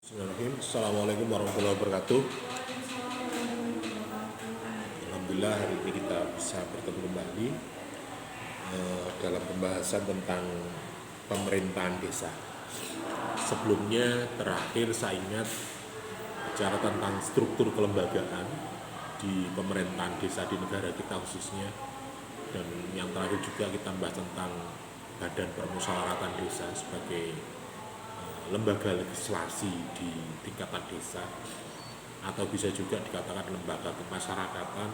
Bismillahirrahmanirrahim. Assalamualaikum warahmatullahi wabarakatuh. Alhamdulillah hari ini kita bisa bertemu kembali dalam pembahasan tentang pemerintahan desa. Sebelumnya terakhir saya ingat bicara tentang struktur kelembagaan di pemerintahan desa di negara kita khususnya, dan yang terakhir juga kita bahas tentang Badan Permusyawaratan Desa sebagai lembaga legislasi di tingkatan desa, atau bisa juga dikatakan lembaga kemasyarakatan,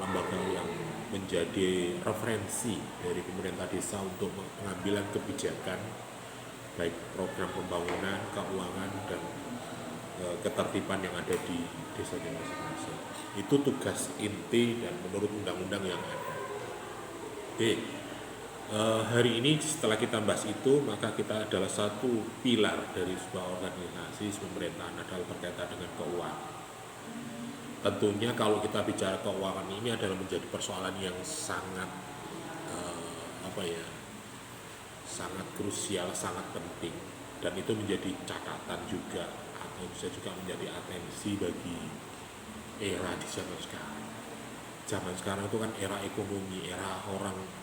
lembaga yang menjadi referensi dari pemerintah desa untuk pengambilan kebijakan baik program pembangunan, keuangan, dan ketertiban yang ada di desanya masing-masing. Itu tugas inti dan menurut undang-undang yang ada. Oke, hari ini setelah kita bahas itu, maka kita adalah satu pilar dari sebuah organisasi pemerintahan adalah berkaitan dengan keuangan. Tentunya kalau kita bicara keuangan ini adalah menjadi persoalan yang sangat sangat krusial, sangat penting, dan itu menjadi catatan juga atau bisa juga menjadi atensi bagi era di zaman sekarang. Zaman sekarang itu kan era ekonomi, era orang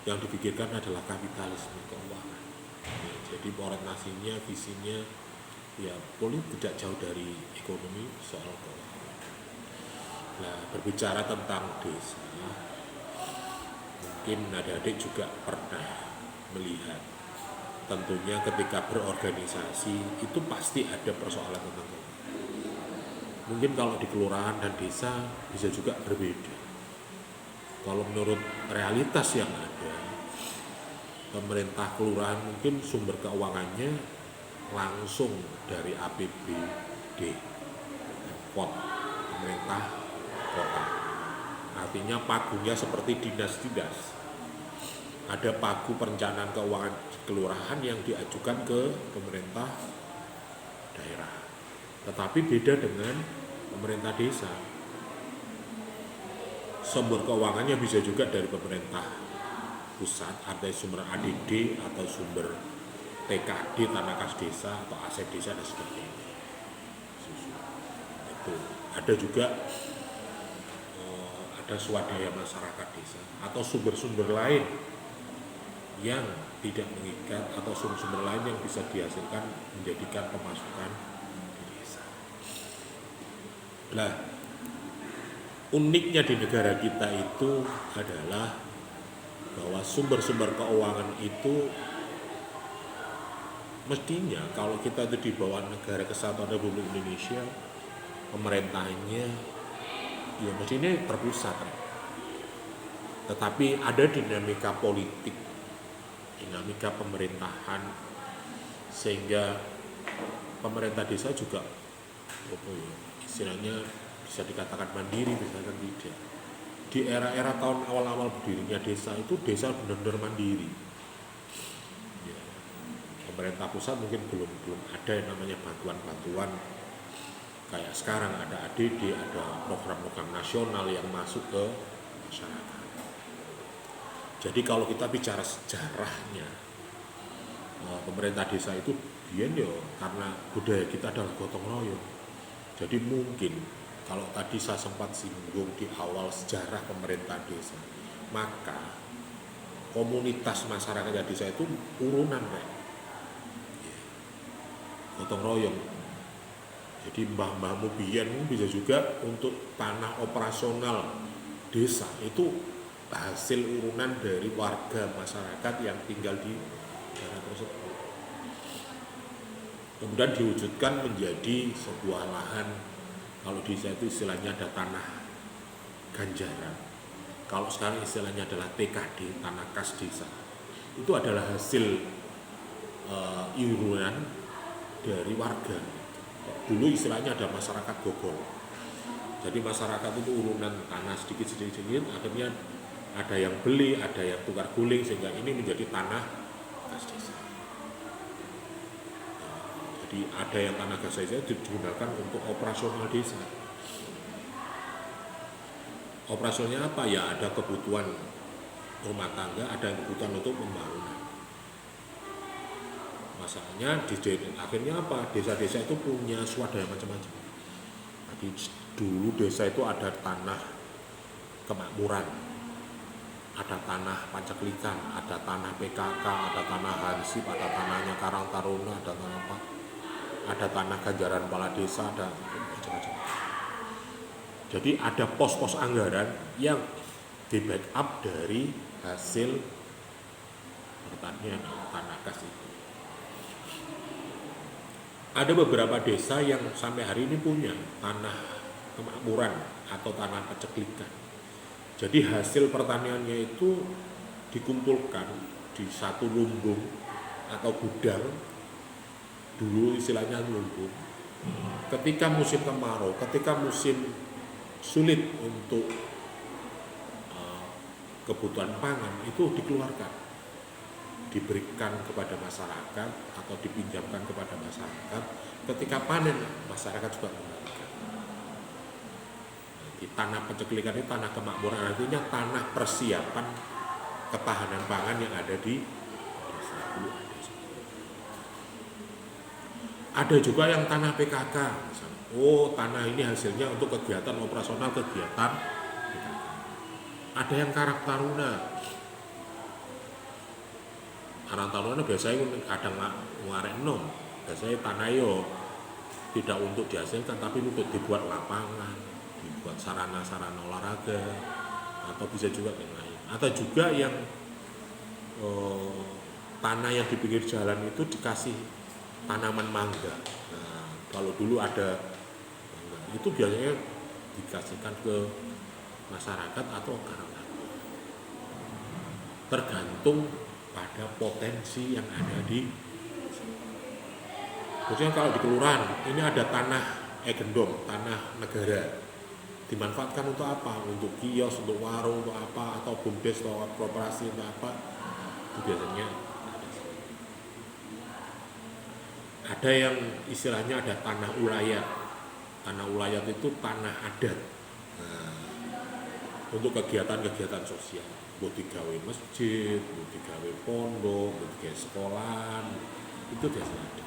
yang dipikirkan adalah kapitalisme keuangan. Ya, jadi orientasinya, visinya, ya boleh tidak jauh dari ekonomi soal keuangan. Nah, berbicara tentang desa, mungkin adik-adik juga pernah melihat, tentunya ketika berorganisasi itu pasti ada persoalan tentang keuangan. Mungkin kalau di kelurahan dan desa bisa juga berbeda. Kalau menurut realitas yang ada, pemerintah kelurahan mungkin sumber keuangannya langsung dari APBD, pot pemerintah kota. Artinya pagunya seperti dinas-dinas. Ada pagu perencanaan keuangan kelurahan yang diajukan ke pemerintah daerah. Tetapi beda dengan pemerintah desa. Sumber keuangannya bisa juga dari pemerintah pusat, ada sumber ADD atau sumber TKD, tanah kas desa, atau aset desa, dan sebagainya. Itu ada juga ada swadaya masyarakat desa atau sumber-sumber lain yang tidak mengikat, atau sumber-sumber lain yang bisa dihasilkan menjadikan pemasukan di desa. Nah, uniknya di negara kita itu adalah bahwa sumber-sumber keuangan itu mestinya kalau kita itu di bawah negara kesatuan Republik Indonesia, pemerintahnya ya mestinya terpusat. Tetapi ada dinamika politik, dinamika pemerintahan, sehingga pemerintah desa juga istilahnya bisa dikatakan mandiri, bisa kan tidak. Di era-era tahun awal-awal berdirinya desa itu desa benar-benar mandiri. Ya, pemerintah pusat mungkin belum ada yang namanya bantuan-bantuan kayak sekarang, ada ADD, ada program-program nasional yang masuk ke masyarakat. Jadi kalau kita bicara sejarahnya, pemerintah desa itu karena budaya kita adalah gotong royong. Jadi mungkin kalau tadi saya sempat singgung di awal sejarah pemerintahan desa, maka komunitas masyarakat desa itu urunan gotong royong. Jadi mbah-mbahmu biyen bisa juga untuk tanah operasional desa itu hasil urunan dari warga masyarakat yang tinggal di daerah tersebut. Kemudian diwujudkan menjadi sebuah lahan. Kalau di desa itu istilahnya ada tanah ganjaran. Kalau sekarang istilahnya adalah TKD, tanah kas desa. Itu adalah hasil iuran dari warga. Dulu istilahnya ada masyarakat gogol. Jadi masyarakat itu urunan tanah sedikit-sedikit, akhirnya ada yang beli, ada yang tukar guling, sehingga ini menjadi tanah kas desa. Jadi ada yang tanah gas desa digunakan untuk operasional desa. Operasionalnya apa? Ya ada kebutuhan rumah tangga, ada kebutuhan untuk pembangunan. Masalahnya akhirnya apa? Desa-desa itu punya swadaya macam-macam. Jadi dulu desa itu ada tanah kemakmuran, ada tanah Pancaklikan, ada tanah PKK, ada tanah Hansip, ada tanahnya Karang Taruna, ada tanah apa? Ada tanah Ganjaran Kepala Desa, ada macam-macam. Jadi ada pos-pos anggaran yang di backup dari hasil pertanian tanah kas itu. Ada beberapa desa yang sampai hari ini punya tanah kemakmuran atau tanah paceklikan. Jadi hasil pertaniannya itu dikumpulkan di satu lumbung atau gudang, dulu istilahnya lumbung. Ketika musim kemarau, ketika musim sulit untuk kebutuhan pangan, itu dikeluarkan, diberikan kepada masyarakat atau dipinjamkan kepada masyarakat. Ketika panen, masyarakat juga kembalikan. Di tanah paceklikan ini tanah kemakmuran, artinya tanah persiapan ketahanan pangan yang ada di desa. Ada juga yang tanah PKK, misalnya. Tanah ini hasilnya untuk kegiatan operasional, kegiatan PKK. Ada yang Karang Taruna. Karang Taruna biasanya kadang ngarek nom, biasanya tanah yo tidak untuk dihasilkan tapi untuk dibuat lapangan, dibuat sarana-sarana olahraga, atau bisa juga yang lain. Atau juga yang tanah yang di pinggir jalan itu dikasih tanaman mangga. Nah, kalau dulu ada mangga, itu biasanya dikasihkan ke masyarakat atau Karang Taruna. Tergantung pada potensi yang ada di. Khususnya kalau di kelurahan, ini ada tanah gendong, tanah negara, dimanfaatkan untuk apa? Untuk kios, untuk warung, untuk apa? Atau bumdes, atau koperasi, untuk apa? Itu biasanya ada yang istilahnya ada tanah ulayat. Tanah ulayat itu tanah adat. Nah, untuk kegiatan-kegiatan sosial, buat digawe masjid, buat digawe pondok, buat digawe sekolahan, itu biasanya ada.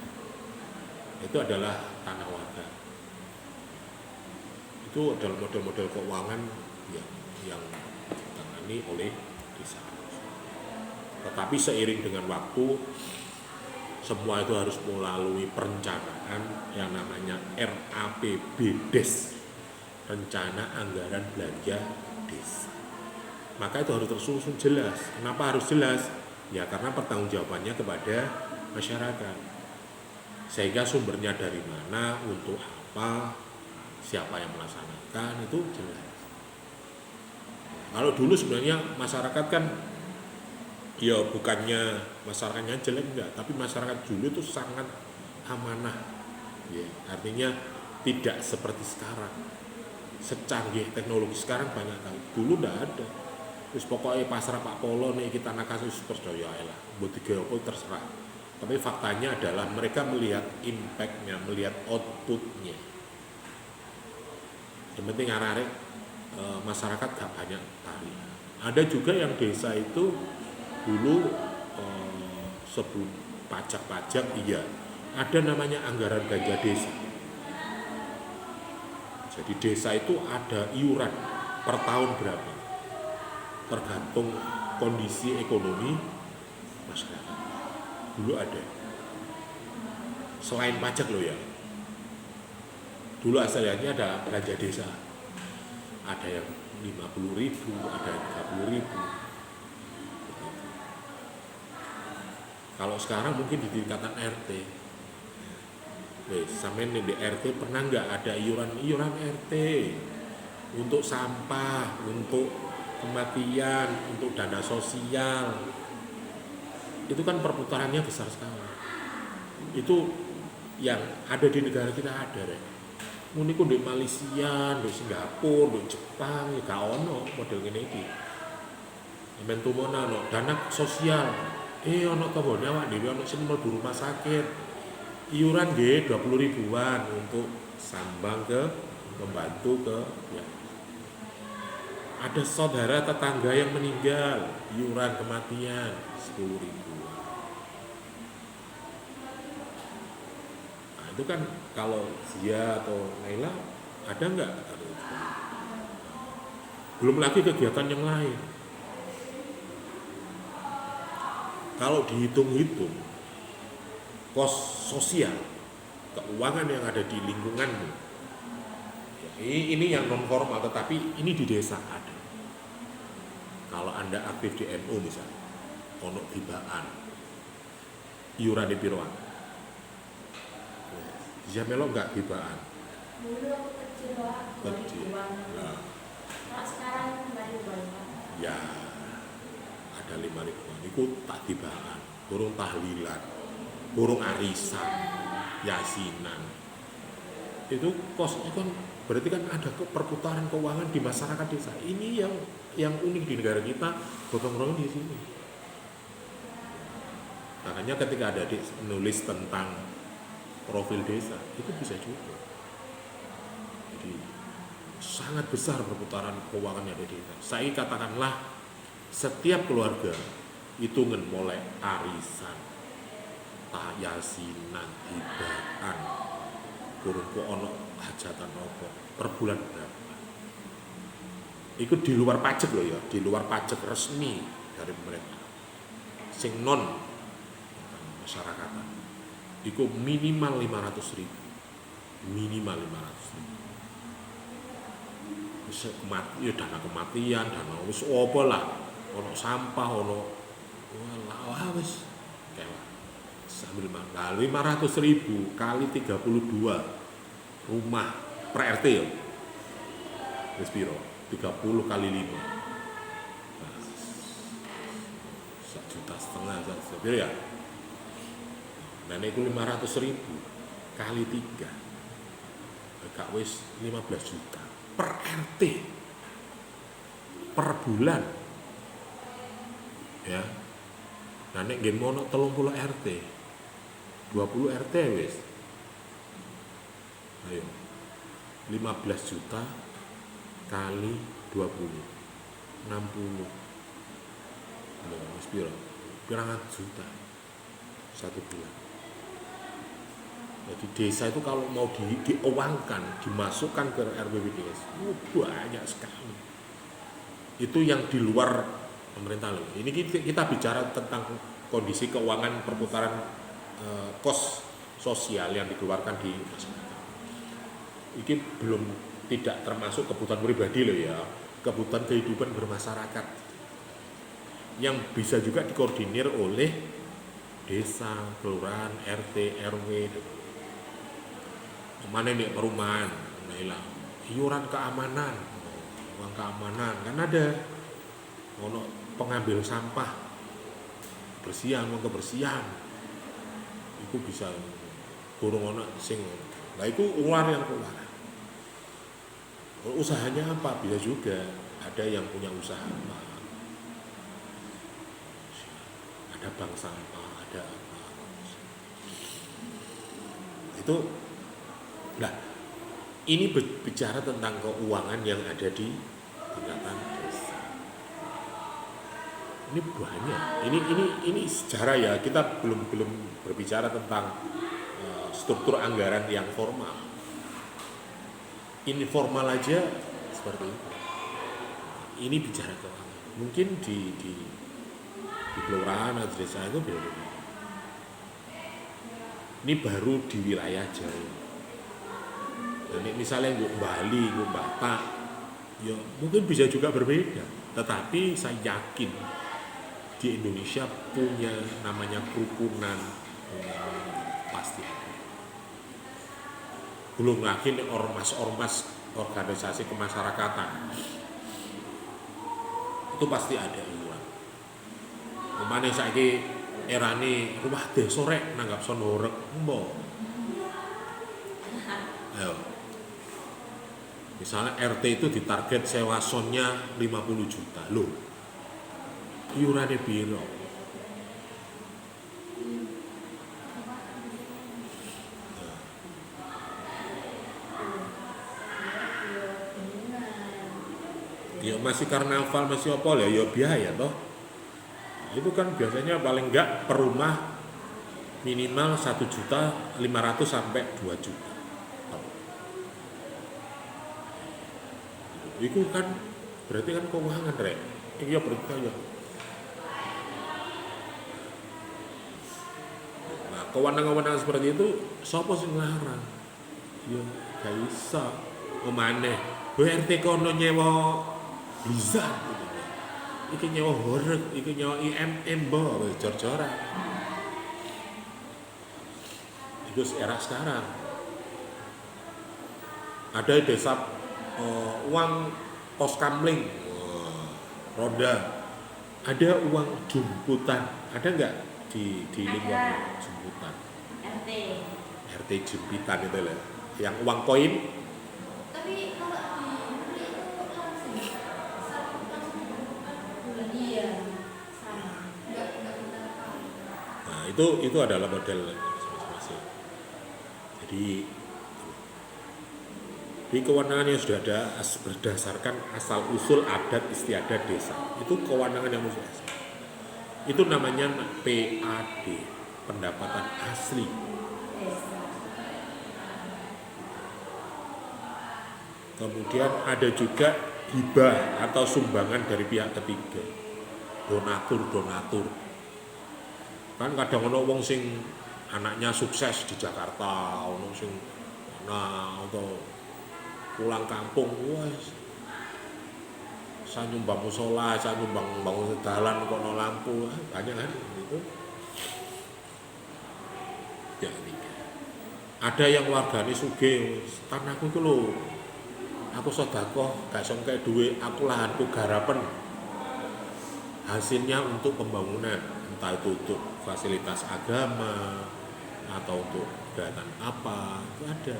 Itu adalah tanah warga. Itu adalah model-model keuangan yang ditangani oleh desa. Tetapi seiring dengan waktu, semua itu harus melalui perencanaan yang namanya RAPBDes, Rencana Anggaran Belanja Desa. Maka itu harus tersusun jelas. Kenapa harus jelas? Ya karena pertanggungjawabannya kepada masyarakat. Sehingga sumbernya dari mana, untuk apa, siapa yang melaksanakan, itu jelas. Kalau dulu sebenarnya masyarakat kan, ya bukannya masyarakatnya jelek enggak, tapi masyarakat dulu itu sangat amanah. Ya, artinya tidak seperti sekarang. Secanggih teknologi sekarang banyak kali. Dulu enggak ada. Terus pokoknya pasrah Pak Polo nih kita nakasus percaya lah, buat tiga terserah. Tapi faktanya adalah mereka melihat impact-nya, melihat output-nya. Yang penting arek masyarakat gak banyak tarik. Ada juga yang desa itu dulu sebelum pajak-pajak, iya, ada namanya anggaran ganja desa. Jadi desa itu ada iuran per tahun berapa, tergantung kondisi ekonomi masyarakat. Dulu ada, selain pajak loh ya, dulu asalnya ada belanja desa, ada yang 50.000, ada yang 30.000. Kalau sekarang mungkin di tingkatan RT, sampai di RT pernah nggak ada iuran RT untuk sampah, untuk kematian, untuk dana sosial? Itu kan perputarannya besar sekali. Itu yang ada di negara kita ada deh. Muniku di Malaysia, di Singapura, di Jepang, ya gak ono model gini iki. Mentumona no dana sosial. Ono kebone awak dhewe ono sing mlebu rumah sakit. Iuran nggih 20.000-an untuk sambang ke membantu ke ya. Ada saudara tetangga yang meninggal, iuran kematian 10.000. Itu kan kalau Zia atau Naila ada nggak? Belum lagi kegiatan yang lain. Kalau dihitung-hitung, kos sosial, keuangan yang ada di lingkunganmu, ya, ini yang non formal, tetapi ini di desa ada. Kalau Anda aktif di NU misalnya, ono hibaan, iuran di piroan. Bisa melo nggak hibaan? Dulu aku kecil Pak, Kecil. Nah, Pak sekarang 5.000 Pak. ya ada 5.000-an. Itu tak hibaan, burung tahlilan, burung arisan, yasinan. Itu kosnya kan berarti kan ada perputaran keuangan di masyarakat desa. Ini yang unik di negara kita, gotong royong di sini. Makanya ketika ada nulis tentang profil desa, itu bisa juga. Jadi sangat besar perputaran keuangan yang ada di desa. Saya katakanlah setiap keluarga itu mulai arisan, yasinan, hibaan, kurung ono hajatan apa per bulan berapa. Itu di luar pajak loh ya, di luar pajak resmi dari pemerintah. Sing non masyarakat. Itu minimal 500.000. Minimal 500.000. Ya dana kematian, dana wis apa lah. Ono sampah, ono wah wis kayak sambil mangga 500.000 kali 32 rumah per RT ya. Wis piro? 30 kali 5. Nah, 1,5 juta ya. Nah itu 500.000 kali 3 gak wis 15 juta per RT per bulan ya. Nah nek ngen mono 30 RT 20 RT wis ayo 15 juta kali 20 60 wis piro pirang juta satu bulan. Jadi desa itu kalau mau diuangkan, dimasukkan ke RBPDS, banyak sekali. Itu yang di luar pemerintah loh. Ini kita bicara tentang kondisi keuangan perputaran kos sosial yang dikeluarkan di masyarakat. Ini belum tidak termasuk kebutuhan pribadi loh ya, kebutuhan kehidupan bermasyarakat yang bisa juga dikoordinir oleh desa, kelurahan, RT, RW. Mana nih perumahan, nah iuran keamanan, uang keamanan kan ada, ono pengambil sampah, bersihan, uang kebersihan, itu bisa burung ono sing, nah itu uang yang keluar. Usahanya apa? Bisa juga ada yang punya usaha apa, ada bank sampah, ada apa, itu. Nah, ini bicara tentang keuangan yang ada di tingkatan desa. Ini banyak. Ini sejarah ya. Kita belum berbicara tentang struktur anggaran yang formal. Informal aja seperti itu. Ini bicara keuangan. Mungkin di kelurahan atau desa itu beda. Ini baru di wilayah Jawa. Jadi misalnya gue Bali, gue Batak, ya mungkin bisa juga berbeda. Tetapi saya yakin di Indonesia punya namanya kerukunan, pasti ada. Belum lagi ormas-ormas organisasi kemasyarakatan, itu pasti ada iuran. Kemana saya era ini rumah desa rek nanggap sonorek, mbok. Ayo. Misalnya RT itu ditarget sewa sonnya 50 juta loh, iurannya biro. Ya masih karnaval, masih apa ya biaya toh. Itu kan biasanya paling enggak per rumah minimal 1.500.000 sampai 2 juta. Itu kan berarti kan keuangan rek. Iya berarti ya. Nah, kewenangan-kewenangan seperti itu sapa sing nglarang? Ya gak iso. Omane, BRT kono nyewa Blizzard. Iki nyewa horeg, iki nyewa IMM mbok jor-joran. Itu era sekarang. Ada desa uang pos kamling, roda, ada uang jemputan, ada nggak di lingkungan jemputan? RT. RT jemputan itu lah, yang uang koin. Tapi kalau di itu langsung bulan iya sama. Enggak benar. Nah itu adalah model masing-masing. Jadi kewenangan yang sudah ada berdasarkan asal usul adat istiadat desa itu kewenangan yang musuh asli. Itu namanya PAD, pendapatan asli. Kemudian ada juga hibah atau sumbangan dari pihak ketiga, donatur. Kan kadang ono wong sing anaknya sukses di Jakarta, ono sing atau pulang kampung, wah, saya nyumbang musola, saya nyumbang bangun jalan kok no lampu, banyak kan itu. Ya, ada yang wargane sugih, tanahku itu lho, aku sedekah, gak iso kayak duit, aku lahanku garapen, hasilnya untuk pembangunan, entah itu untuk fasilitas agama atau untuk kegiatan apa, itu ada.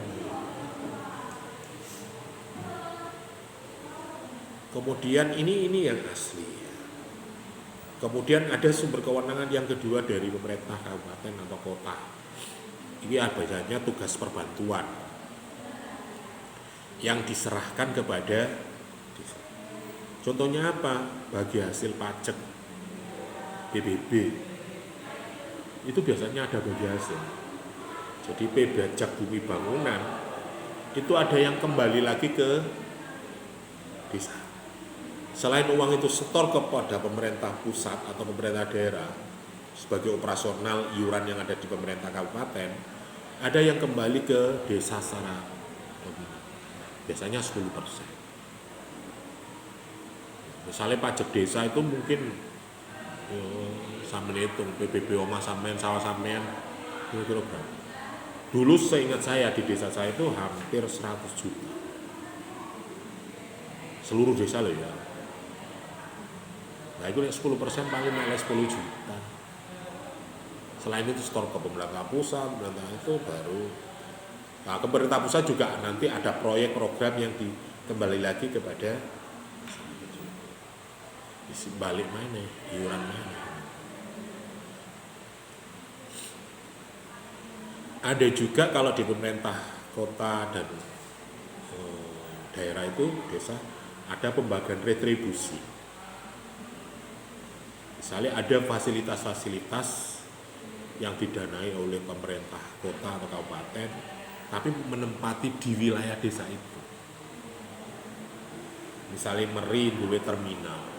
Kemudian ini yang asli. Kemudian ada sumber kewenangan yang kedua dari pemerintah kabupaten atau kota. Ini biasanya tugas perbantuan yang diserahkan kepada desa. Contohnya apa? Bagi hasil pajak PBB itu biasanya ada bagi hasil. Jadi pajak bumi bangunan itu ada yang kembali lagi ke desa. Selain uang itu setor kepada pemerintah pusat atau pemerintah daerah sebagai operasional iuran yang ada di pemerintah kabupaten, ada yang kembali ke desa secara nominal. Biasanya 10%. Misalnya pajak desa itu mungkin sampeyan hitung PBB omah sampean, sawah sampean kira-kira berapa. Dulu seingat saya di desa saya itu hampir 100 juta. Seluruh desa loh ya. Nah itu 10% paling malah 10 juta. Selain itu setor ke pemerintah pusat, pemerintah itu baru. Nah ke pemerintah pusat juga nanti ada proyek program yang kembali lagi kepada balik mana, iuran mana. Ada juga kalau di pemerintah kota dan daerah itu desa ada pembagian retribusi. Misalnya ada fasilitas-fasilitas yang didanai oleh pemerintah kota atau kabupaten, tapi menempati di wilayah desa itu. Misalnya Meri duwe terminal.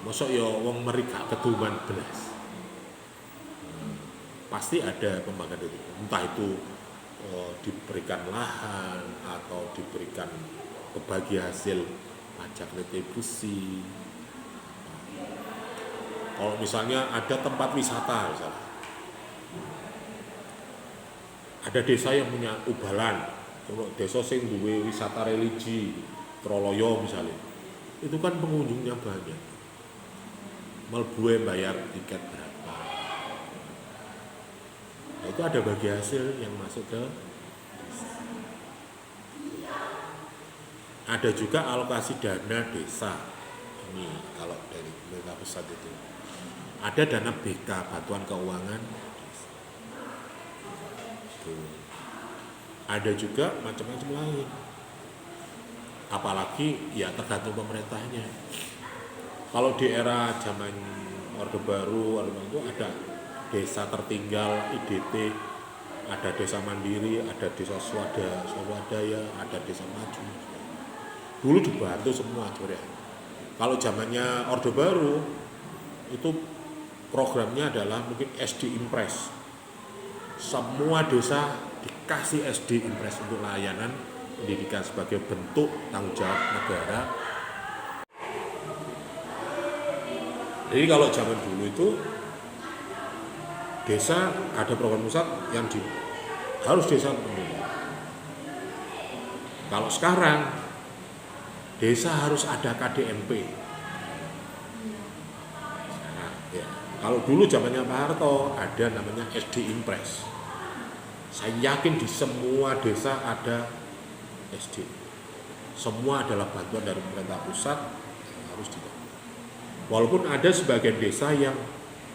Mosok ya wong Meri gak keduman belas. Pasti ada pembagian itu. Entah itu diberikan lahan atau diberikan kebagi hasil pajak retribusi. Kalau misalnya ada tempat wisata misalnya. Ada desa yang punya ubalan, kalau desa sing duwe wisata religi, Troloyo misalnya. Itu kan pengunjungnya banyak. Melbuwe bayar tiket berapa. Nah, itu ada bagi hasil yang masuk ke desa. Ada juga alokasi dana desa. Ini kalau dari pemerintah pusat itu. Ada dana BK, bantuan keuangan. Ada juga macam-macam lain. Apalagi ya tergantung pemerintahnya. Kalau di era zaman Orde Baru itu ada desa tertinggal, IDT, ada desa mandiri, ada desa swadaya, ada desa maju. Dulu dibantu semua sebenarnya. Kalau zamannya Orde Baru itu programnya adalah mungkin SD Impres. Semua desa dikasih SD Impres untuk layanan pendidikan sebagai bentuk tanggung jawab negara. Jadi kalau zaman dulu itu desa ada program pusat yang harus desa penuh. Kalau sekarang desa harus ada KDMP. Sekarang, ya. Kalau dulu zamannya Pak Harto ada namanya SD Impres. Saya yakin di semua desa ada SD. Semua adalah bantuan dari pemerintah pusat yang harus dibantu. Walaupun ada sebagian desa yang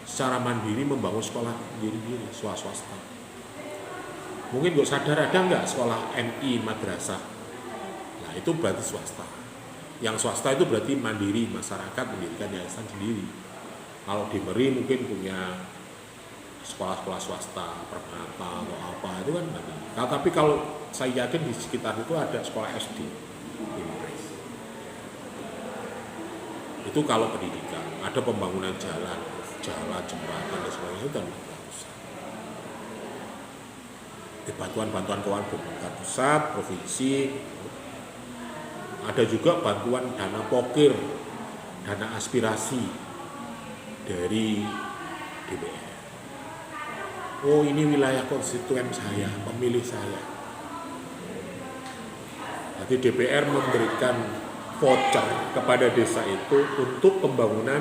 secara mandiri membangun sekolah sendiri-sendiri, swasta. Mungkin nggak sadar ada nggak sekolah MI madrasah. Nah itu berarti swasta. Yang swasta itu berarti mandiri, masyarakat mendirikan yayasan sendiri. Kalau di Meri mungkin punya sekolah-sekolah swasta, Permata atau apa itu kan mandiri. Nah, tapi kalau saya yakin di sekitar itu ada sekolah SD. Itu kalau pendidikan, ada pembangunan jalan, jembatan dan sebagainya itu dan pusat. Bantuan-bantuan keuangan pemerintah pusat, provinsi, ada juga bantuan dana pokir, dana aspirasi dari DPR. Oh ini wilayah konstituen saya, pemilih saya. Jadi DPR memberikan voucher kepada desa itu untuk pembangunan.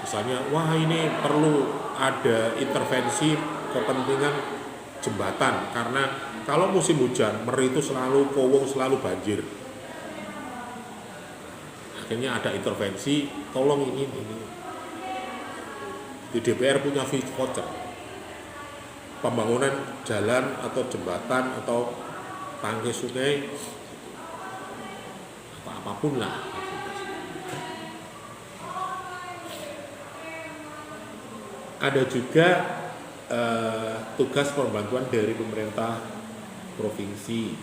Misalnya, wah ini perlu ada intervensi kepentingan jembatan karena kalau musim hujan Meri itu selalu kowong, selalu banjir. Akhirnya ada intervensi, tolong ini. Di DPR punya voucher pembangunan jalan atau jembatan atau tangki sungai atau apapun lah. Ada juga tugas pembantuan dari pemerintah provinsi.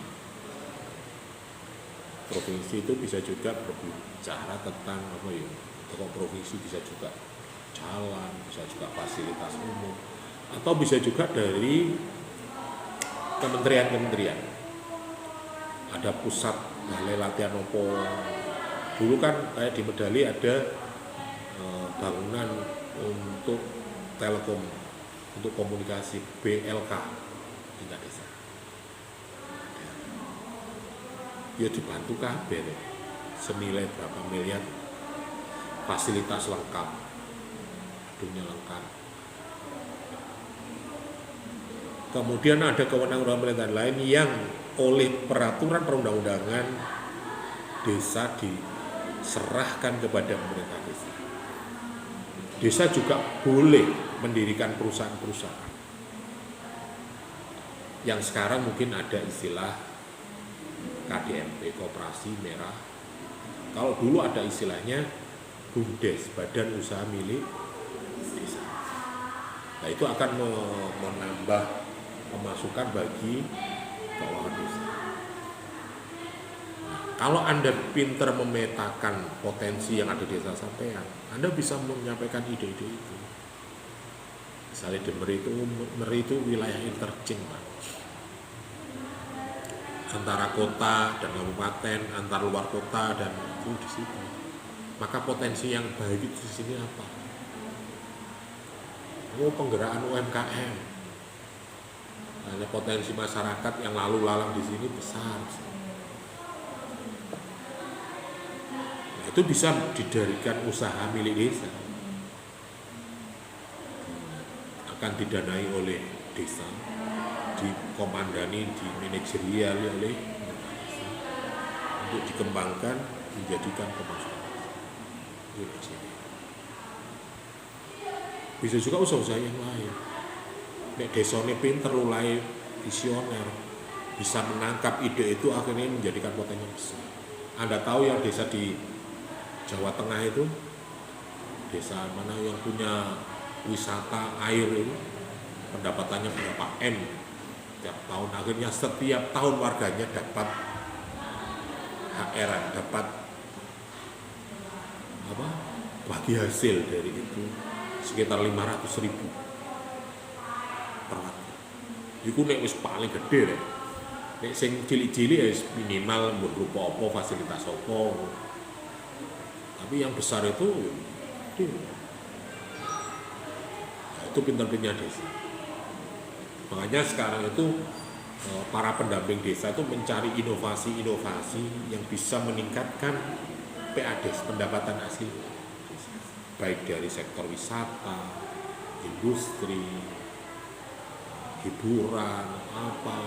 Provinsi itu bisa juga berbicara tentang apa ya? Kalau provinsi bisa juga jalan, bisa juga fasilitas umum, atau bisa juga dari kementerian-kementerian. Ada pusat balai latihan opo. Dulu kan kayak di Medali ada bangunan untuk telekom, untuk komunikasi BLK tingkat desa. Ya dibantu kabeh senilai berapa miliar, fasilitas lengkap, dunia lengkap. Kemudian ada kewenangan pemerintahan lain yang oleh peraturan perundang-undangan desa diserahkan kepada pemerintah desa. Desa juga boleh mendirikan perusahaan-perusahaan. Yang sekarang mungkin ada istilah KDMP, Koperasi Merah. Kalau dulu ada istilahnya BUMDes, Badan Usaha Milik Desa. Nah itu akan menambah pemasukan bagi keuangan desa. Nah, kalau Anda pintar memetakan potensi yang ada di desa sampean, Anda bisa menyampaikan ide-ide itu. Misalnya di Meri itu wilayah interchange, Pak. Antara kota dan kabupaten, antar luar kota dan itu di situ. Maka potensi yang baik itu di sini apa? Oh, penggerakkan UMKM. Hanya potensi masyarakat yang lalu lalang di sini besar. Nah, itu bisa didirikan usaha milik desa. Akan didanai oleh desa, dikomandani, dimanajerial oleh desa untuk dikembangkan, dijadikan pemasukan. Bisa juga usaha-usaha yang lain. Nek desane pinter mulai visioner, bisa menangkap ide itu akhirnya menjadikan potensi besar. Anda tahu yang desa di Jawa Tengah itu, desa mana yang punya wisata air itu pendapatannya berapa M tiap tahun, akhirnya setiap tahun warganya dapat HR, dapat apa bagi hasil dari itu sekitar 500.000 per warga. Iku nek wis paling gede rek. Nek sing cilik-cilik ya minimal berupa apa fasilitas apa. Tapi yang besar itu itu pintar-pintarnya desa. Makanya sekarang itu para pendamping desa itu mencari inovasi-inovasi yang bisa meningkatkan PADES, pendapatan asli, baik dari sektor wisata, industri, hiburan, apa.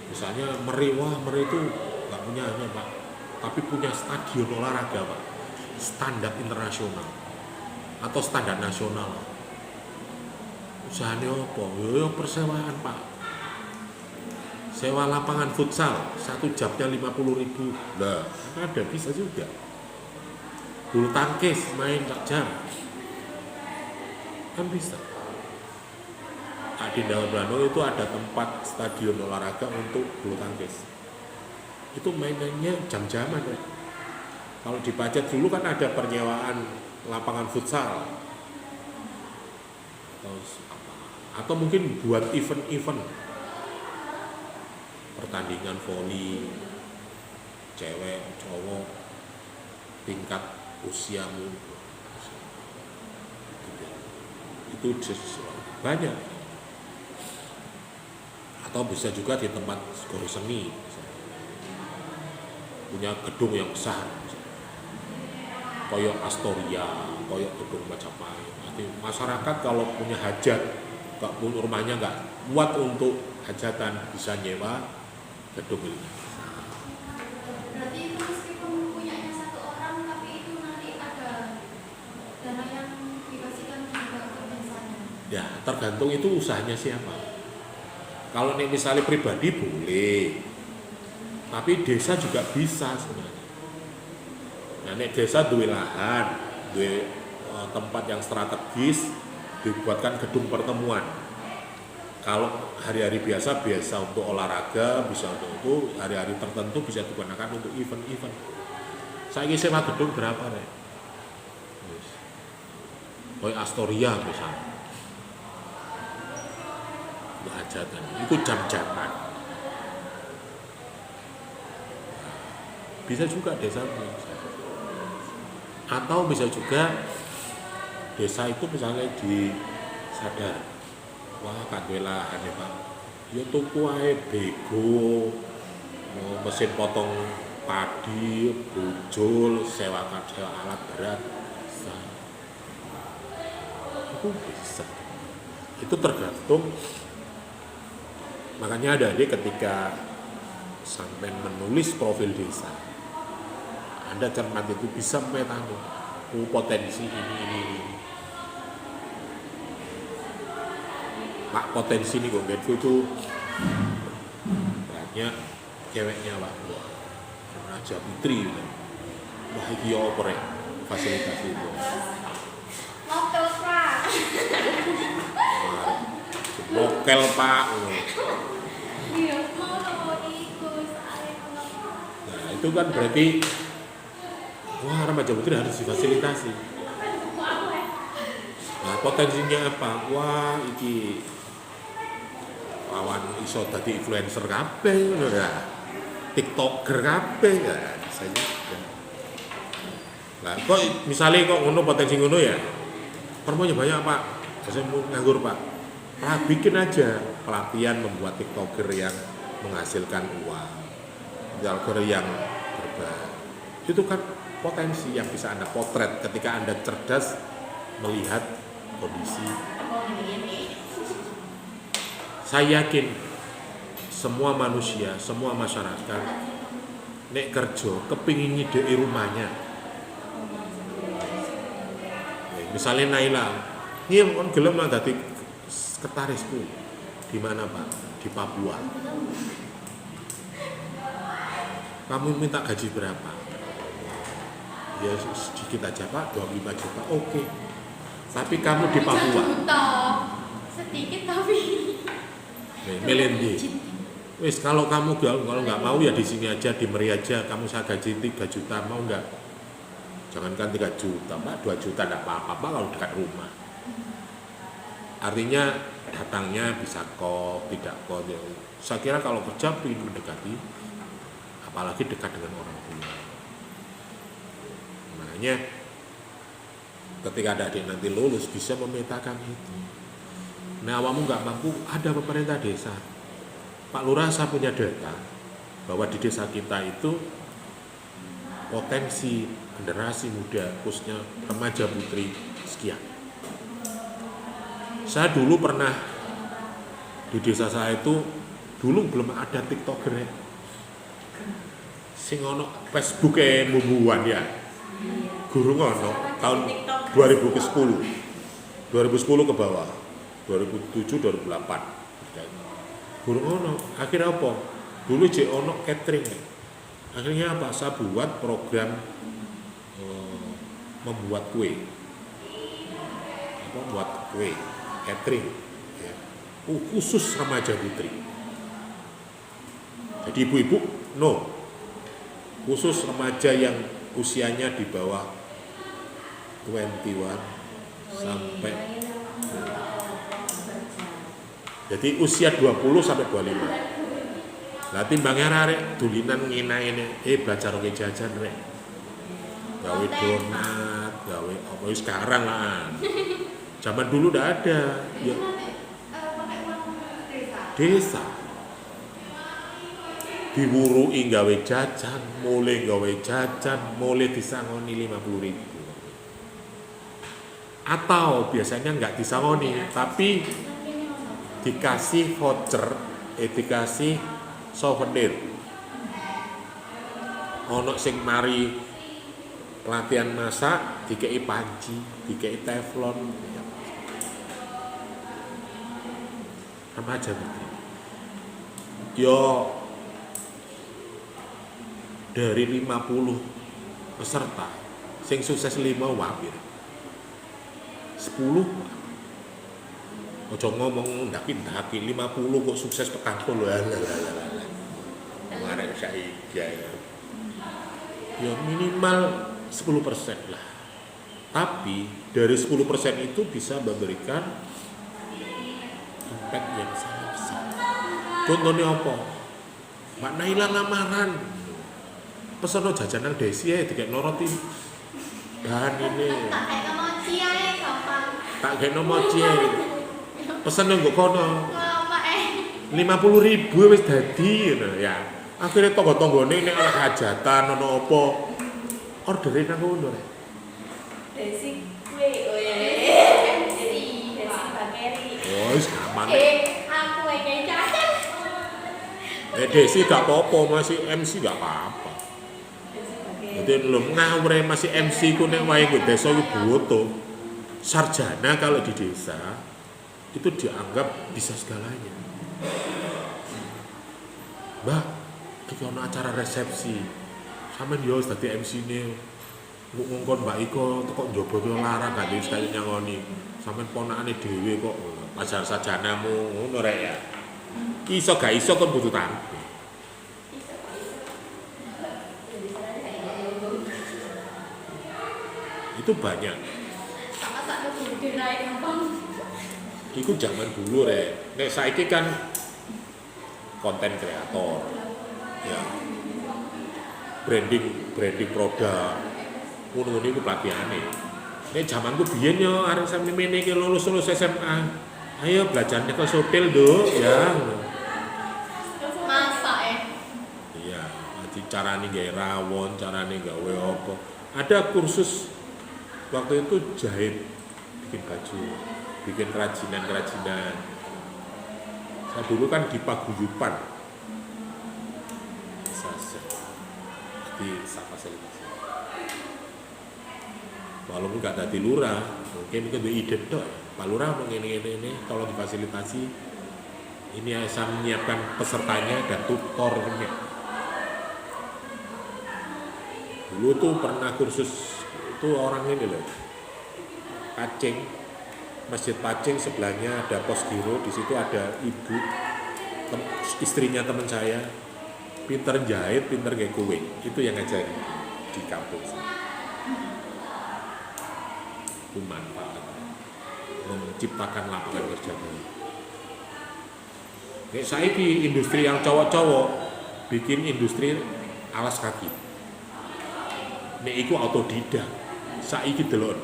Misalnya Meri itu nggak punya hanya Pak, tapi punya stadion olahraga Pak, standar internasional atau standar nasional. Usahanya apa? Ya persewaan Pak, sewa lapangan futsal 1 jamnya 50.000. Lah ada bisa juga. Bulu tangkis main 4 jam kan bisa. Di Daun Bandung itu ada tempat stadion olahraga untuk bulu tangkis. Itu mainannya jam-jaman ya. Kalau di Pacet dulu kan ada penyewaan lapangan futsal atau mungkin buat event-event pertandingan voli cewek cowok tingkat usiamu itu banyak. Atau bisa juga di tempat guru seni punya gedung yang besar koyok Astoria, koyok gedung Majapahit. Nanti masyarakat kalau punya hajat, nggak punya rumahnya nggak kuat untuk hajatan, bisa nyewa gedung ini. Berarti itu meskipun punyanya 1 orang, tapi itu nanti ada dana yang dikasihkan juga ke desanya. Ya tergantung itu usahanya siapa. Kalau nih misalnya pribadi boleh, tapi desa juga bisa sebenarnya. Nah, nih desa duwe lahan, duwe tempat yang strategis, dibuatkan gedung pertemuan. Kalau hari-hari biasa untuk olahraga, bisa untuk itu, hari-hari tertentu bisa digunakan untuk event-event. Saya ingin sewa gedung berapa nih? Kayak Astoria misalnya. Hajatan itu jam-jaman bisa juga desa atau bisa juga desa itu misalnya disadar wah kadwela ane Pak ya tuku ae bego mesin potong padi bujul sewa alat berat bisa. Itu bisa, itu tergantung. Makanya ada ketika sampai menulis profil desa, Anda cermat itu bisa memetakan potensi ini. Pak potensi ini kok itu banyak ceweknya Pak, Raja Putri, wah ini apa ya fasilitas itu. Lokal Pak. Lokal Pak. Iya, mau ikut. Nah itu kan berarti wah remaja putri harus difasilitasi. Nah potensinya apa? Wah iki lawan iso dadi influencer kabeh ngono ya. TikToker kabeh ya bisa juga. Nah kok misalnya kok ngono potensi ngono ya. Permonya banyak Pak. Saya mau nganggur Pak. Bikin aja pelatihan membuat TikToker yang menghasilkan uang, TikToker yang berbahan. Itu kan potensi yang bisa Anda potret ketika Anda cerdas melihat kondisi. Saya yakin semua manusia, semua masyarakat nek kerja kepingin nyideki rumahnya. Misalnya Naila, ini kon gelem lah dadi sekretarisku. Di mana Pak? Di Papua. Kamu minta gaji berapa? Ya sedikit aja Pak, 25 juta, oke. Tapi kamu di Papua, juta sedikit tapi Melendi. Wis kalau kamu kalau nggak mau ya di sini aja, di Meri aja, kamu saya gaji 3 juta, mau nggak? Jangankan 3 juta, Pak, 2 juta enggak apa-apa Pak kalau dekat rumah. Artinya datangnya bisa kok, tidak kok. Ya. Saya kira kalau kerja ingin mendekati, apalagi dekat dengan orang tua. Makanya ketika adik nanti lulus bisa memetakan itu. Nah, awamu nggak mampu, ada pemerintah desa. Pak Lurah, saya punya data bahwa di desa kita itu potensi generasi muda, khususnya remaja putri sekian. Saya dulu pernah di desa saya itu, dulu belum ada TikToker ya. Sing ono Facebooke mbubuan ya. Guru ngono tahun 2010 ke bawah, 2007 2008. Guru ngono, akhirnya apa? Dulu jek ono catering. Akhirnya apa? Saya buat program membuat kue. Membuat kue catering ya. Khusus remaja putri. Jadi ibu-ibu no. Khusus remaja yang usianya di bawah 21 sampai jadi usia 20 sampai 25. Lah timbangnya arek dulinan nginaine belajar oke jajan rek. Gawe donat, gawe apa sekarang lah. Zaman dulu udah ada. Ya. pakai uang Desa. Diwurui gawe jajan, mulai disangoni 50.000. Atau biasanya nggak disangoni, tapi dikasih voucher, dikasih souvenir. Ono sing mari pelatihan masak, dikei panci, dikei teflon. Remaja betul. Yo dari 50 peserta, sing sukses 5 wapir. 10 ojo ngomong ndaki-ndaki 50 kok sukses tekan lho. Kemarin saya ya minimal 10% lah. Tapi dari 10% itu bisa memberikan impact yang sangat besar. Contohnya apa? Mbak Naila lamaran. Pesono jajanan desi ya dikek roti. Dan ini tak kayak mochi ae gampang. tak kena mochi. Pesen nang kono. Apa 50.000 wis dadi ngono ya. Akhire tangga-tanggane nek ana hajatan ana apa orderin nang ngono rek. Desi kue, oh ya, Desi bakeri. Oh wis gampang. aku kayak jajan. Desi gak apa-apa, masih MC gak apa-apa. Desi bakeri. Jadi lu ngawur masih MC ku nek wae ku desa ku butuh sarjana kalau di desa itu dianggap bisa segalanya. Mbak, iki ono acara resepsi. Sampeyan yo dadi MC-ne. Ngongkon Mbak Iko teko njaba ki larang gak wis kaya nyangoni. Sampeyan ponakane dhewe kok pacar sarjanamu ngono rek ya. Iso gak iso kon butuh tampil. Itu banyak. Sama sak gede naik gampang. Iku zaman dulu rek. Nek saiki kan konten kreator. Ya. Branding produk. Ngono-ngono iku pelatihane. Nek zamanku biyen yo arek sampe mene iki lulus SMA. Ayo belajar ke hotel do ya. Masak Iya, jadi carane gawe rawon, carane gawe apa. Ada kursus waktu itu jahit, bikin baju, bikin kerajinan. Saya dulu kan di paguyuban. Di fasilitasi. Walaupun gak dadi lurah, mungkin itu ide dok. Pak Lurah mau ini, tolong difasilitasi. Ini saya menyiapkan pesertanya dan tutornya. Dulu tuh pernah kursus itu orang ini loh, Pacing, Masjid Pacing, sebelahnya ada pos giro, di situ ada ibu, istrinya teman saya, pinter jahit, pinter kayak kue, itu yang ngajari di kampung sini. Itu manfaat, menciptakan lapangan kerja baru. Kayak saya di industri yang cowok-cowok bikin industri alas kaki. Nek iku autodidak. Saiki delok.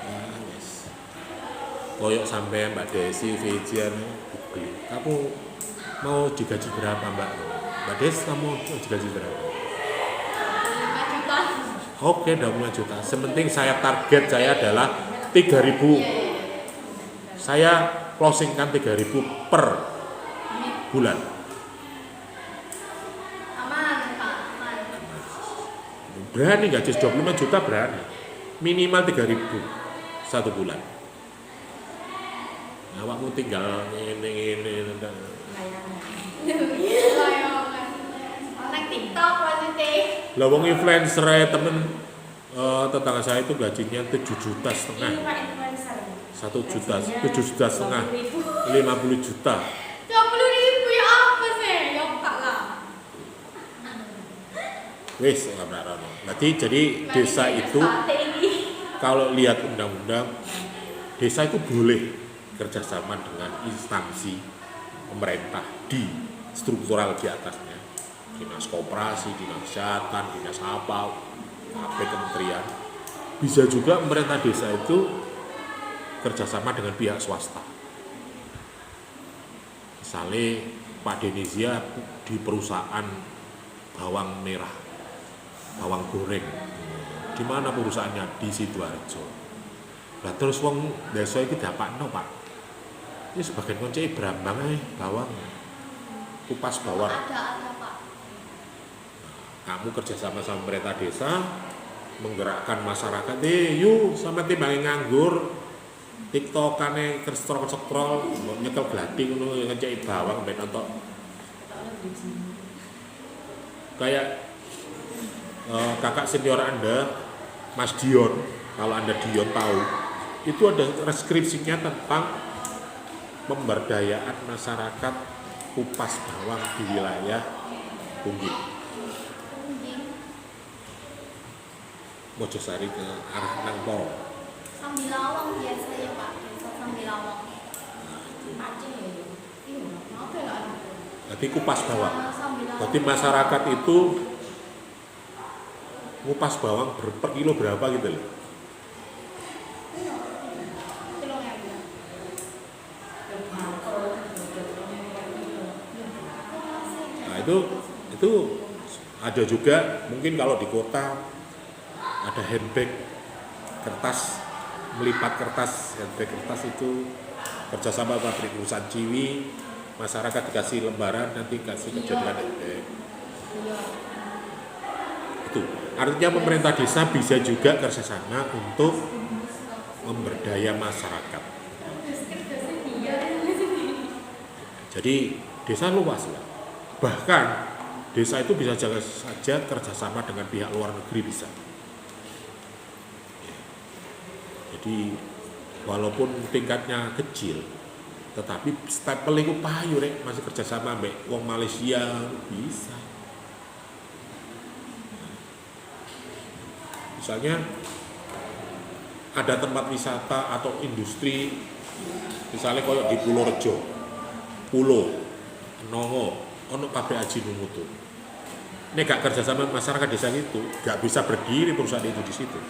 Ah, wis. Koyok sampai Mbak Desi, Vejian, beli. Kamu mau digaji berapa, Mbak? Mbak Des, kamu mau digaji berapa? 5 juta. Oke, 25 juta. Sementing saya target saya adalah 3.000. Saya closingkan 3.000 per bulan. Aman, Pak. Aman. Berani gaji 25 juta berani. Minimal 3.000 satu bulan. Nah, awakmu tinggal ngene. Nang TikTok maksudnya. Lah wong influencer temen tetangga saya itu gajinya 7,5 juta. Ini Pak influencer. 1 juta, 7 juta setengah, 50 juta. 20.000 ya apa sih? Ya enggak lah. Wis ora ono. Jadi desa itu kalau lihat undang-undang, desa itu boleh kerjasama dengan instansi pemerintah di struktural di atasnya, dinas koperasi, dinas kesehatan, dinas apa, kementerian. Bisa juga pemerintah desa itu kerjasama dengan pihak swasta. Misalnya Pak Denizia di perusahaan bawang merah, bawang goreng. Di mana perusahaannya? Di Sidoarjo. Lah terus wong desa iki dapakno, Pak. Ini sebagian konci Brambang bawang. Kupas bawang. Ada Pak. Kamu kerjasama sama pemerintah desa, menggerakkan masyarakat, yuk sama timbangi nganggur, tiktokane scroll, nyekel gladi ngono ngeceki bawang ben entuk. Kayak kakak senior Anda, Mas Dion, kalau Anda Dion tahu, itu ada deskripsinya tentang pemberdayaan masyarakat kupas bawang di wilayah Pungging, Mojosari ke arah Nangpol. Sambilawang biasa ya Pak. Sambilawang. Aceh ya. Iya, apa ya ada? Jadi kupas bawang. Sambilawang. Jadi masyarakat itu ngupas bawang per kilo berapa gitu loh. Nah itu ada juga mungkin kalau di kota ada handbag kertas, melipat kertas, handbag kertas itu kerjasama pabrik perusahaan Ciwi, masyarakat dikasih lembaran nanti kasih kejadian handbag. Itu artinya pemerintah desa bisa juga kerjasama untuk memberdaya masyarakat. Jadi desa luas lah. Bahkan desa itu bisa saja kerjasama dengan pihak luar negeri bisa. Jadi walaupun tingkatnya kecil, tetapi stempel itu payu rek masih kerjasama mbak wong Malaysia bisa. Misalnya ada tempat wisata atau industri, misalnya koyok di Pulau Rejo, Pulau Nongo, ono pabrik Ajinomoto. Ini gak kerjasama masyarakat desa itu, gak bisa berdiri perusahaan itu di situ.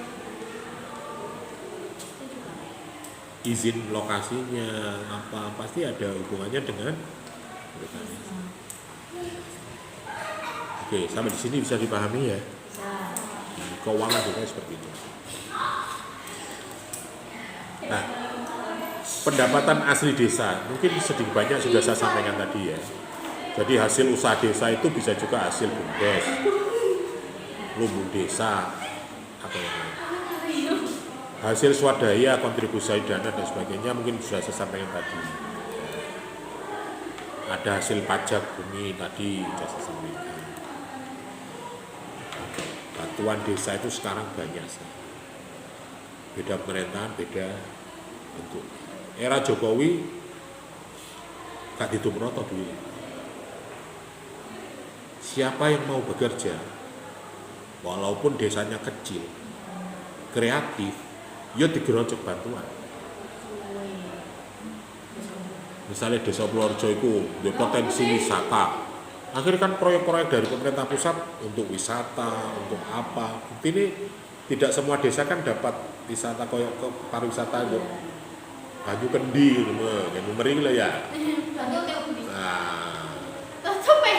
Izin lokasinya apa pasti ada hubungannya dengan Oke, sampai di sini bisa dipahami ya. Keuangan juga seperti itu. Nah, pendapatan asli desa mungkin sedikit banyak sudah saya sampaikan tadi ya. Jadi hasil usaha desa itu bisa juga hasil BUMDes, lumbung desa, atau yang lain. Hasil swadaya, kontribusi dana dan sebagainya mungkin sudah saya sampaikan tadi. Ada hasil pajak bumi tadi sudah saya sampaikan. bantuan desa itu sekarang banyak sekali. Beda pemerintahan, beda bentuk. Era Jokowi gak ditumroto duit. Siapa yang mau bekerja, walaupun desanya kecil, kreatif, ya digerocok bantuan. Misalnya desa Purworejo itu ada potensi wisata. Akhirnya kan proyek-proyek dari pemerintah pusat untuk wisata, untuk apa. Ini tidak semua desa kan dapat wisata kayak ke pariwisata itu. Banyu Kendi, yang numeri lah ya. Bantu kayak ubi. Nah, Tutup ya.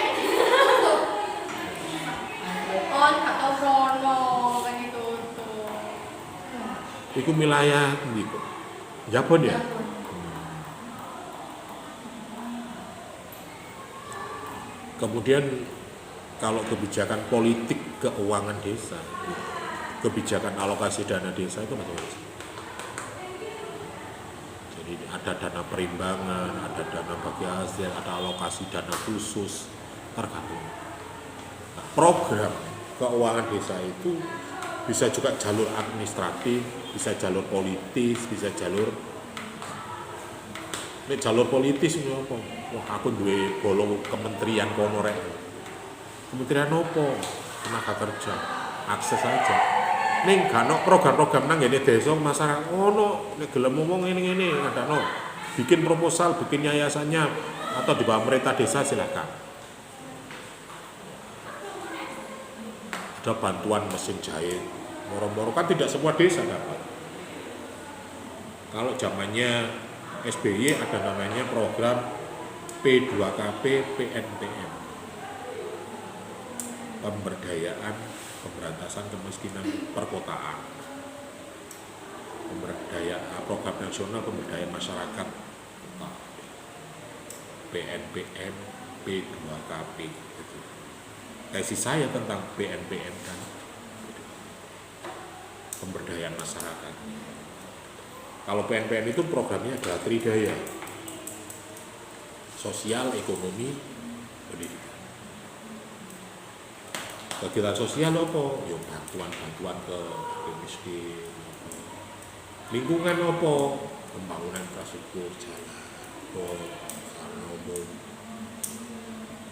On atau Rono kan itu tuh. itu wilayah gitu. Jabon ya. Kemudian kalau kebijakan politik keuangan desa, kebijakan alokasi dana desa itu macam-macam. Jadi ada dana perimbangan, ada dana bagi hasil, ada alokasi dana khusus, tergantung. Nah, program keuangan desa itu bisa juga jalur administratif, bisa jalur politis, bisa jalur ini jalur politis ini apa? Wah aku duwe bolong kementerian kono rek. Kementerian apa? Tenaga kerja, akses aja. Ning gak ono program-program nang ngene desa masyarakat ono nek gelem ngomong ngene-ngene ngadakno. Bikin proposal, bikin yayasannya atau di bawah pemerintah desa silakan. Ada bantuan mesin jahit. Moro-moro kan tidak semua desa dapat. Kalau zamannya SBY ada namanya program P2KP PNPM, pemberdayaan pemberantasan kemiskinan perkotaan, program nasional pemberdayaan masyarakat PNPM P2KP gitu. Tesis saya tentang PNPM kan pemberdayaan masyarakat. Kalau PNPM itu programnya adalah tridaya, sosial, ekonomi, pendidikan. Kegiatan sosial apa? Ya bantuan ke miskin. Lingkungan apa? Pembangunan infrastruktur, jalan, sarana umum.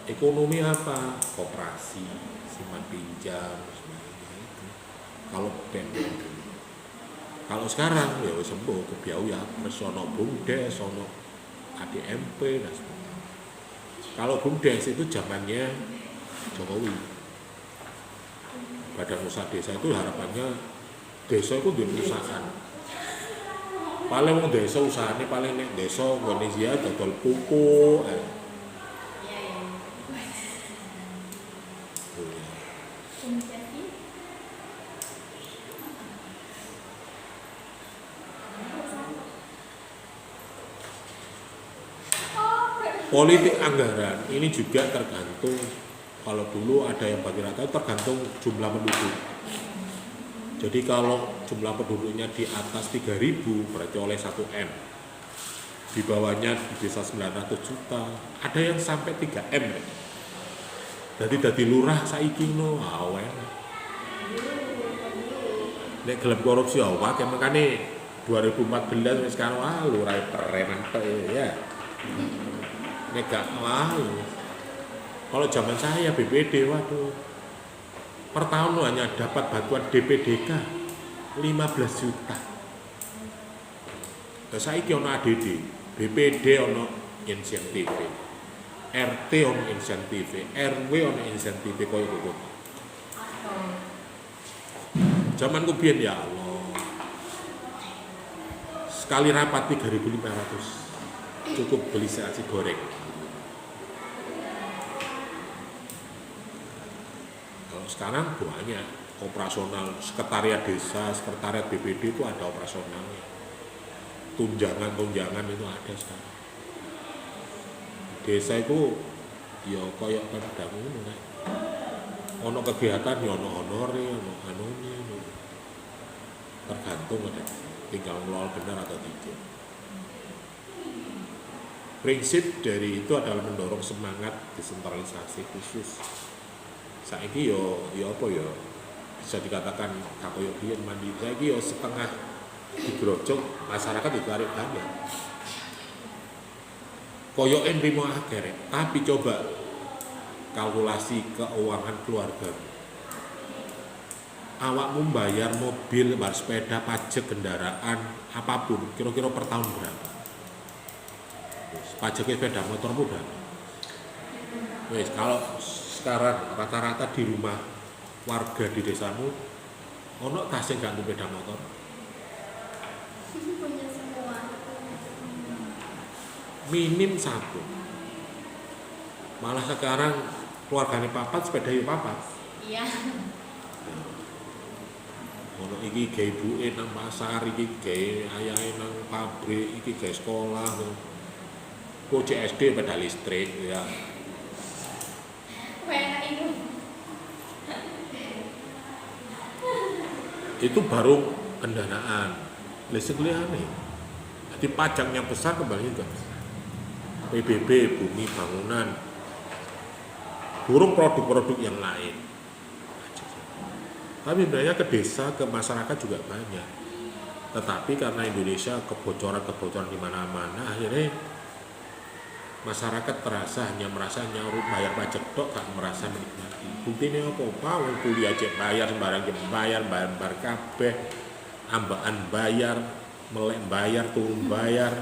Ekonomi apa? Koperasi, simpan pinjam, sebagainya itu. Kalau PNPM dulu. Kalau sekarang ya sembuh kebiau ya, sono BUMDes, sono ADMP dan sebagainya. Kalau BUMDes itu zamannya Jokowi. Badan Usaha Desa itu harapannya desa itu di perusahaan. Paling mau desa usahanya paling nek desa Indonesia dodol pupu. Politik anggaran ini juga tergantung, kalau dulu ada yang bagi rata tergantung jumlah penduduk. Jadi kalau jumlah penduduknya di atas 3.000 berarti oleh 1M. Di bawahnya di desa 900 juta, ada yang sampai 3M. Jadi lurah saiki no awen. Nek gelem korupsi awak ya makane 2014 wis sekarang lurah preman ya. Nek gak kalau zaman saya BPD waduh per tahun hanya dapat bantuan DPDK 15 juta. Lah saiki ono ADD, BPD ono insentif, RT ono insentif, RW ono insentif koyo gitu. Zaman ku biyen ya Allah. Sekali rapat 3.500 cukup beli nasi goreng. Kalau sekarang banyak operasional, sekretariat desa, sekretariat BPD itu ada operasionalnya. Tunjangan itu ada sekarang. Desa itu ya koyok Pemda ngono kan. Ono kegiatan ya ono honore, ono anunya. Tergantung ada tinggal ngelola benar atau tidak. Prinsip dari itu adalah mendorong semangat desentralisasi khusus. Saiki yo apa yo bisa dikatakan kakoyo biyen mandi saiki yo setengah digrojok masyarakat ditarik banyak. Koyoke nrimo akeh rek, tapi coba kalkulasi keuangan keluarga. Awakmu bayar mobil, bayar sepeda, pajak kendaraan, apapun, kira-kira per tahun berapa? Pajaknya sepeda motor mudah. Wes, kalau sekarang rata-rata di rumah warga di desamu, ono tasnya nggak untuk sepeda motor? Punya semua. Minim satu. Malah sekarang keluarganya papat, sepeda ya papat. Iya. Ono iki gawe ibuke nang pasar, iki gawe ayahe nang pabrik, iki gawe sekolah. Kok CSD sepeda listrik ya. Enak itu. Itu baru kendaraan. Listrik liane. Jadi pajaknya besar kembali ke PBB, bumi bangunan. Burung produk-produk yang lain. Tapi sebenarnya ke desa, ke masyarakat juga banyak. Tetapi karena Indonesia kebocoran-kebocoran di mana-mana, akhirnya masyarakat hanya merasa nyaur bayar pajak tok, gak merasa menikmati. Buktinya apa? Wong kuliah aja bayar, sembarang bayar kabeh, ambaan bayar, melek bayar, turun bayar.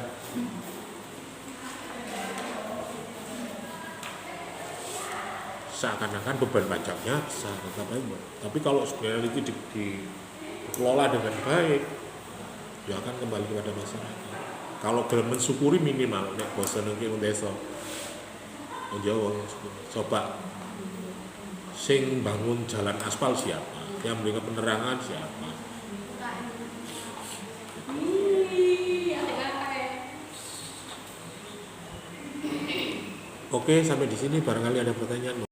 Seakan-akan beban pajaknya besar, tapi kalau sebenarnya itu dikelola dengan baik, ya akan kembali kepada masyarakat. Kalau gelem mensyukuri minimal, nek bosan niki wong desa, wong Jawa, coba sing bangun jalan aspal siapa, yang beri penerangan siapa. Ada kakak ya. Oke, sampai di sini barangkali ada pertanyaan.